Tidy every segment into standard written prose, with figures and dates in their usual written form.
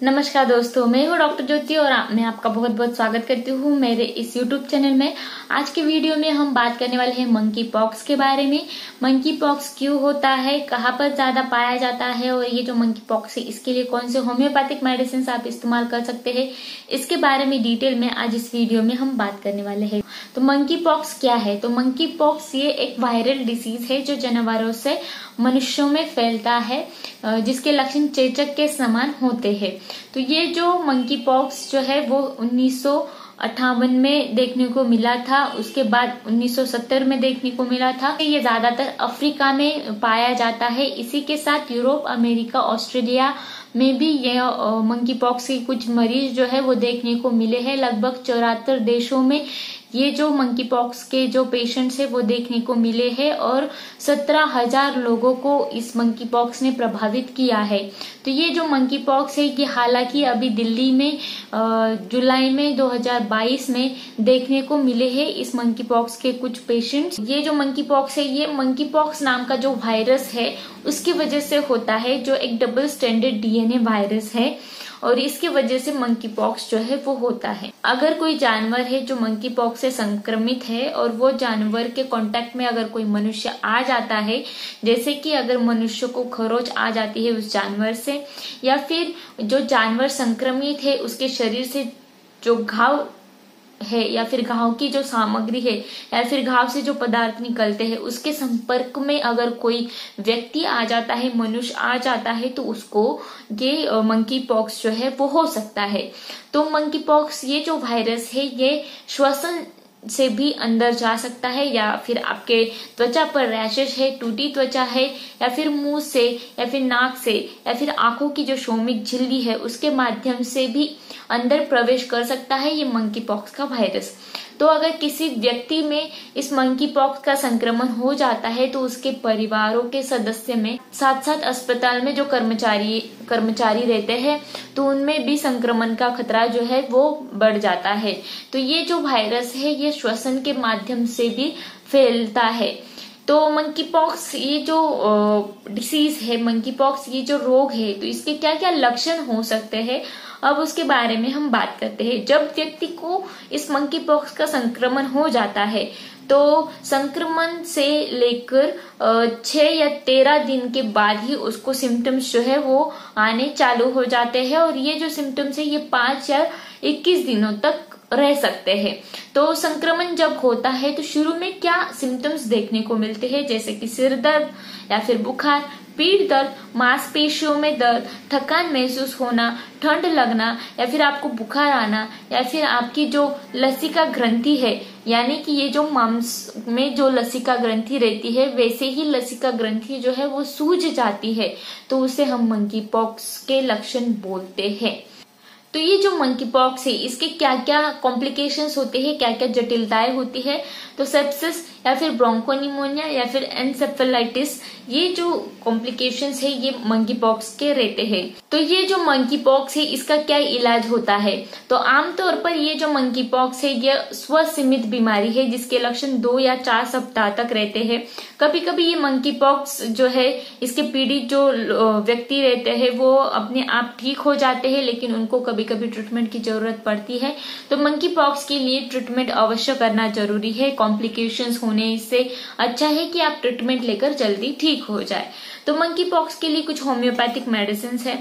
नमस्कार दोस्तों, मैं हूँ डॉक्टर ज्योति और मैं आपका बहुत बहुत स्वागत करती हूँ मेरे इस YouTube चैनल में। आज के वीडियो में हम बात करने वाले हैं मंकी पॉक्स के बारे में। मंकी पॉक्स क्यों होता है, कहाँ पर ज्यादा पाया जाता है और ये जो मंकी पॉक्स है इसके लिए कौन से होम्योपैथिक मेडिसिन आप इस्तेमाल कर सकते हैं, इसके बारे में डिटेल में आज इस वीडियो में हम बात करने वाले हैं। तो मंकी पॉक्स क्या है? तो मंकी पॉक्स ये एक वायरल डिसीज है जो जानवरों से मनुष्यों में फैलता है, जिसके लक्षण चेचक के समान होते हैं। तो ये जो मंकी पॉक्स जो है वो 1958 में देखने को मिला था, उसके बाद 1970 में देखने को मिला था। ये ज्यादातर अफ्रीका में पाया जाता है। इसी के साथ यूरोप, अमेरिका, ऑस्ट्रेलिया में भी ये मंकी पॉक्स के कुछ मरीज जो है वो देखने को मिले हैं। लगभग 74 देशों में ये जो मंकी पॉक्स के जो पेशेंट्स है वो देखने को मिले हैं और 17,000 लोगों को इस मंकी पॉक्स ने प्रभावित किया है। तो ये जो मंकी पॉक्स है ये हालांकि अभी दिल्ली में जुलाई में 2022 में देखने को मिले हैं इस मंकी पॉक्स के कुछ पेशेंट्स। ये जो मंकी पॉक्स है ये मंकी पॉक्स नाम का जो वायरस है उसकी वजह से होता है, जो एक डबल स्ट्रैंडेड डीएनए वायरस है और इसकी वजह से मंकी पॉक्स जो है वो होता है। अगर कोई जानवर है जो मंकी पॉक्स से संक्रमित है और वो जानवर के कांटेक्ट में अगर कोई मनुष्य आ जाता है, जैसे कि अगर मनुष्य को खरोच आ जाती है उस जानवर से, या फिर जो जानवर संक्रमित है उसके शरीर से जो घाव है या फिर घाव की जो सामग्री है या फिर घाव से जो पदार्थ निकलते हैं उसके संपर्क में अगर कोई व्यक्ति आ जाता है, मनुष्य आ जाता है, तो उसको ये मंकी पॉक्स जो है वो हो सकता है। तो मंकी पॉक्स ये जो वायरस है ये श्वसन से भी अंदर जा सकता है, या फिर आपके त्वचा पर रैशेस है, टूटी त्वचा है, या फिर मुंह से या फिर नाक से या फिर आंखों की जो शोमिक झिल्ली है उसके माध्यम से भी अंदर प्रवेश कर सकता है ये मंकी पॉक्स का वायरस। तो अगर किसी व्यक्ति में इस मंकी पॉक्स का संक्रमण हो जाता है तो उसके परिवारों के सदस्य में साथ साथ अस्पताल में जो कर्मचारी रहते हैं तो उनमें भी संक्रमण का खतरा जो है वो बढ़ जाता है। तो ये जो वायरस है ये श्वसन के माध्यम से भी फैलता है। तो मंकी पॉक्स ये जो डिसीज है, मंकी पॉक्स ये जो रोग है, तो इसके क्या क्या लक्षण हो सकते हैं अब उसके बारे में हम बात करते हैं। जब व्यक्ति को इस मंकी पॉक्स का संक्रमण हो जाता है तो संक्रमण से लेकर 6 या 13 दिन के बाद ही उसको सिम्टम्स जो है वो आने चालू हो जाते हैं और ये जो सिम्टम्स है ये 5 या 21 दिनों तक रह सकते हैं। तो संक्रमण जब होता है तो शुरू में क्या सिम्टम्स देखने को मिलते हैं, जैसे कि सिर दर्द या फिर बुखार, पीठ दर्द, मांसपेशियों में दर्द, थकान महसूस होना, ठंड लगना, या फिर आपको बुखार आना, या फिर आपकी जो लसिका ग्रंथि है, यानी कि ये जो मांस में जो लसिका ग्रंथि रहती है वैसे ही लसिका ग्रंथि जो है वो सूज जाती है, तो उसे हम मंकी पॉक्स के लक्षण बोलते हैं। तो ये जो मंकी पॉक्स है इसके क्या क्या कॉम्प्लिकेशंस होते हैं, क्या क्या जटिलताएं होती है? तो सेप्सिस या फिर ब्रोंकोनिमोनिया या फिर एन्सेफेलाइटिस, ये जो कॉम्प्लिकेशंस है ये मंकी पॉक्स के रहते हैं। तो ये जो मंकी पॉक्स है इसका क्या इलाज होता है? तो आमतौर पर ये जो मंकी पॉक्स है ये स्वसीमित बीमारी है जिसके लक्षण 2 या 4 सप्ताह तक रहते हैं। कभी कभी ये मंकी पॉक्स जो है इसके पीड़ित जो व्यक्ति रहते हैं वो अपने आप ठीक हो जाते हैं, लेकिन उनको कभी कभी ट्रीटमेंट की जरूरत पड़ती है। तो मंकी पॉक्स के लिए ट्रीटमेंट अवश्य करना जरूरी है। कॉम्प्लिकेशंस होने से अच्छा है कि आप ट्रीटमेंट लेकर जल्दी ठीक हो जाए। तो मंकी पॉक्स के लिए कुछ होम्योपैथिक मेडिसिन है।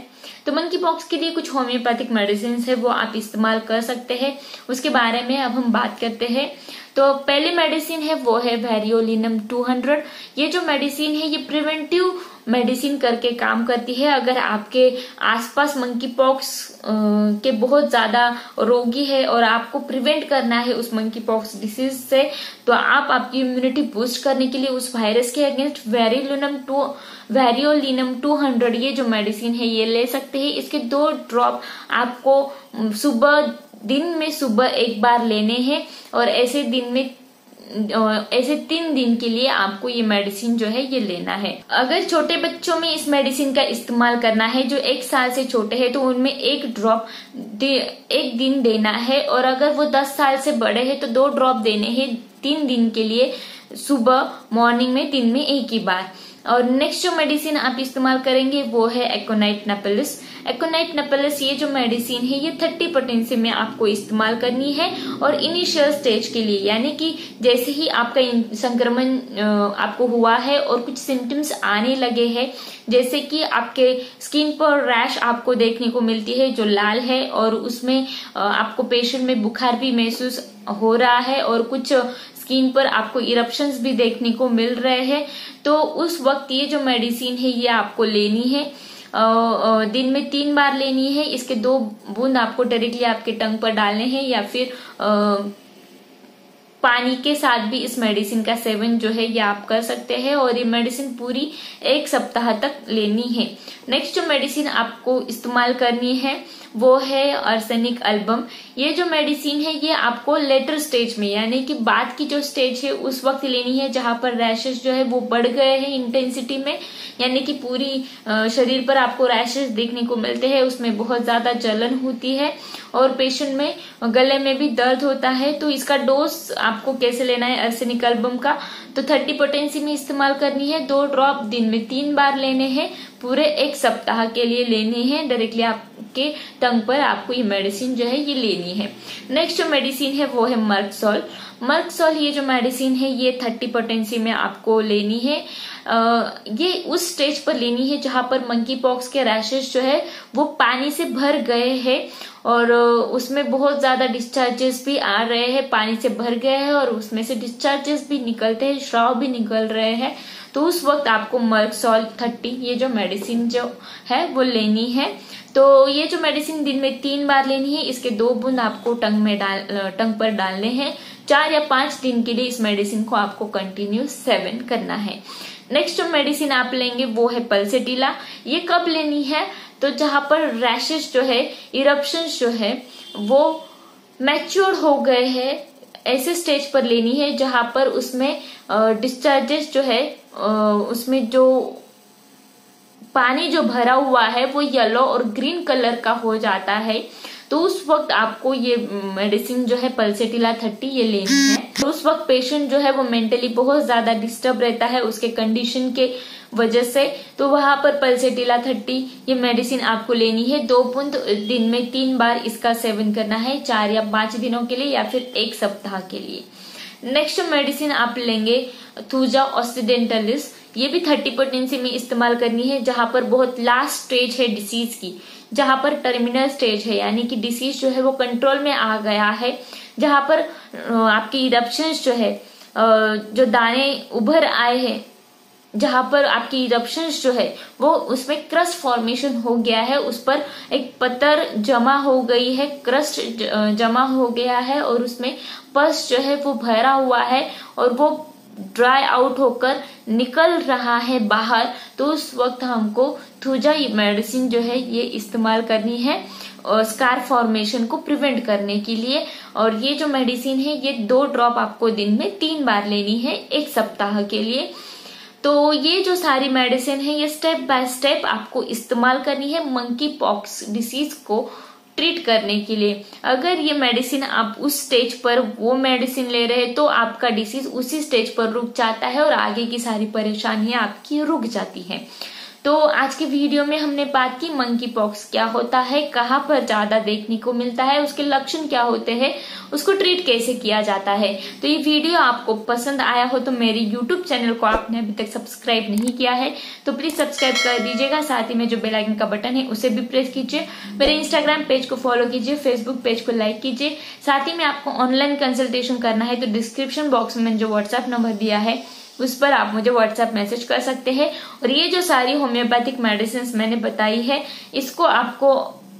तो मंकी पॉक्स के लिए कुछ होम्योपैथिक मेडिसिन है वो आप इस्तेमाल कर सकते हैं, उसके बारे में अब हम बात करते हैं। तो पहली मेडिसिन है वो है वेरियोलिनम 200। ये जो मेडिसिन है ये प्रिवेंटिव मेडिसिन करके काम करती है। अगर आपके आसपास मंकी पॉक्स के बहुत ज्यादा रोगी है और आपको प्रिवेंट करना है उस मंकी पॉक्स डिसीज से, तो आप आपकी इम्यूनिटी बूस्ट करने के लिए उस वायरस के अगेंस्ट वेरियोलिनम 200 ये जो मेडिसिन है ये ले सकते हैं। इसके 2 ड्रॉप आपको दिन में सुबह एक बार लेने हैं और ऐसे 3 दिन के लिए आपको ये मेडिसिन जो है ये लेना है। अगर छोटे बच्चों में इस मेडिसिन का इस्तेमाल करना है जो 1 साल से छोटे हैं तो उनमें 1 ड्रॉप एक दिन देना है, और अगर वो 10 साल से बड़े हैं तो 2 ड्रॉप देने हैं 3 दिन के लिए, सुबह मॉर्निंग में दिन में 1 ही बार। और नेक्स्ट जो मेडिसिन आप इस्तेमाल करेंगे वो है एकोनाइट नेपेलिस। एकोनाइट नेपेलिस ये जो मेडिसिन है ये 30 पोटेंसी में आपको इस्तेमाल करनी है और इनिशियल स्टेज के लिए, यानी कि जैसे ही आपका संक्रमण आपको हुआ है और कुछ सिम्टम्स आने लगे हैं, जैसे कि आपके स्किन पर रैश आपको देखने को मिलती है जो लाल है और उसमें आपको पेशेंट में बुखार भी महसूस हो रहा है और कुछ स्किन पर आपको इरप्शंस भी देखने को मिल रहे हैं, तो उस वक्त ये जो मेडिसिन है ये आपको लेनी है। दिन में 3 बार लेनी है। इसके 2 बूंद आपको डायरेक्टली आपके टंग पर डालने हैं या फिर पानी के साथ भी इस मेडिसिन का सेवन जो है ये आप कर सकते हैं और ये मेडिसिन पूरी 1 सप्ताह तक लेनी है। नेक्स्ट जो मेडिसिन आपको इस्तेमाल करनी है वो है आर्सेनिक एल्बम। ये जो मेडिसिन है ये आपको लेटर स्टेज में, यानी कि बाद की जो स्टेज है उस वक्त लेनी है जहां पर रैशेस जो है वो बढ़ गए हैं इंटेंसिटी में, यानी कि पूरी शरीर पर आपको रैशेस देखने को मिलते हैं, उसमें बहुत ज्यादा जलन होती है और पेशेंट में गले में भी दर्द होता है। तो इसका डोज आपको कैसे लेना है आर्सेनिक एल्बम का, तो 30 पोटेंसी में इस्तेमाल करनी है। 2 ड्रॉप दिन में 3 बार लेने हैं, पूरे 1 सप्ताह के लिए लेने हैं। डायरेक्टली आपके टंग पर आपको ये मेडिसिन जो है ये लेनी है। नेक्स्ट जो मेडिसिन है वो है मर्कसोल। मर्कसोल ये जो मेडिसिन है ये 30 पोटेंसी में आपको लेनी है। ये उस स्टेज पर लेनी है जहां पर मंकी पॉक्स के रैशेस जो है वो पानी से भर गए हैं और उसमें बहुत ज्यादा डिस्चार्जेस भी आ रहे हैं, पानी से भर गए हैं और उसमें से डिस्चार्जेस भी निकलते हैं, श्राव भी निकल रहे हैं। तो उस वक्त आपको मर्कसोल 30 ये जो मेडिसिन जो है वो लेनी है। तो ये जो मेडिसिन दिन में 3 बार लेनी है। इसके 2 बूंद आपको टंग पर डालने हैं। 4 या 5 दिन के लिए इस मेडिसिन को आपको कंटिन्यू सेवन करना है। नेक्स्ट जो मेडिसिन आप लेंगे वो है पल्सेटिला। ये कब लेनी है, तो जहां पर रैशेस जो है, इरप्शंस जो है वो मैच्योर हो गए हैं, ऐसे स्टेज पर लेनी है जहां पर उसमें डिस्चार्जेस जो है उसमें जो पानी जो भरा हुआ है वो येलो और ग्रीन कलर का हो जाता है। तो उस वक्त आपको ये मेडिसिन जो है पल्सेटिला 30 ये लेनी है। तो उस वक्त पेशेंट जो है वो मेंटली बहुत ज्यादा डिस्टर्ब रहता है उसके कंडीशन के वजह से, तो वहां पर पल्सेटिला 30 ये मेडिसिन आपको लेनी है। 2 बूंद दिन में 3 बार इसका सेवन करना है, 4 या 5 दिनों के लिए या फिर 1 सप्ताह के लिए। नेक्स्ट मेडिसिन आप लेंगे थूजा ऑक्सीडेंटलिस। ये भी 30 पोटेंसी में इस्तेमाल करनी है जहां पर बहुत लास्ट स्टेज है डिसीज की, जहां पर टर्मिनल स्टेज है, यानी कि डिसीज जो है वो कंट्रोल में आ गया है, जहां पर आपकी इरप्शंस जो है, जो दाने उभर आए हैं, जहां पर आपकी इरप्शंस जो है वो उसमें क्रस्ट फॉर्मेशन हो गया है, उस पर एक पत्थर जमा हो गई है, क्रस्ट जमा हो गया है और उसमें पस जो है वो भरा हुआ है और वो ड्राई आउट होकर निकल रहा है बाहर। तो उस वक्त हमको थूजा मेडिसिन जो है ये इस्तेमाल करनी है स्कार फॉर्मेशन को प्रिवेंट करने के लिए। और ये जो मेडिसिन है ये 2 ड्रॉप आपको दिन में 3 बार लेनी है 1 सप्ताह के लिए। तो ये जो सारी मेडिसिन है ये स्टेप बाय स्टेप आपको इस्तेमाल करनी है मंकी पॉक्स डिसीज को ट्रीट करने के लिए। अगर ये मेडिसिन आप उस स्टेज पर वो मेडिसिन ले रहे हैं तो आपका डिसीज उसी स्टेज पर रुक जाता है और आगे की सारी परेशानियां आपकी रुक जाती हैं। तो आज के वीडियो में हमने बात की मंकी पॉक्स क्या होता है, कहाँ पर ज्यादा देखने को मिलता है, उसके लक्षण क्या होते हैं, उसको ट्रीट कैसे किया जाता है। तो ये वीडियो आपको पसंद आया हो तो मेरे यूट्यूब चैनल को आपने अभी तक सब्सक्राइब नहीं किया है तो प्लीज सब्सक्राइब कर दीजिएगा। साथ ही में जो बेल आइकन का बटन है उसे भी प्रेस कीजिए। मेरे इंस्टाग्राम पेज को फॉलो कीजिए, फेसबुक पेज को लाइक कीजिए। साथ ही में आपको ऑनलाइन कंसल्टेशन करना है तो डिस्क्रिप्शन बॉक्स में जो व्हाट्सएप नंबर दिया है उस पर आप मुझे व्हाट्सएप मैसेज कर सकते हैं। और ये जो सारी होम्योपैथिक मेडिसिन मैंने बताई है इसको आपको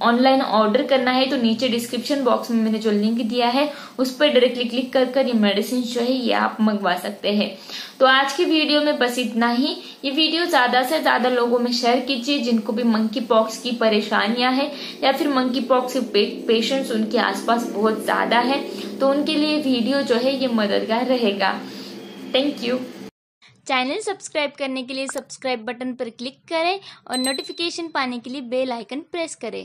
ऑनलाइन ऑर्डर करना है तो नीचे डिस्क्रिप्शन बॉक्स में मैंने जो लिंक दिया है उस पर डायरेक्टली क्लिक कर ये मेडिसिन जो है ये आप मंगवा सकते हैं। तो आज की वीडियो में बस इतना ही। ये वीडियो ज्यादा से ज्यादा लोगों में शेयर कीजिए जिनको भी मंकी पॉक्स की परेशानियां है या फिर मंकी पॉक्स के पेशेंट्स उनके आसपास बहुत ज्यादा है तो उनके लिए वीडियो जो है ये मददगार रहेगा। Thank you. चैनल सब्सक्राइब करने के लिए सब्सक्राइब बटन पर क्लिक करें और नोटिफिकेशन पाने के लिए बेल आइकन प्रेस करें।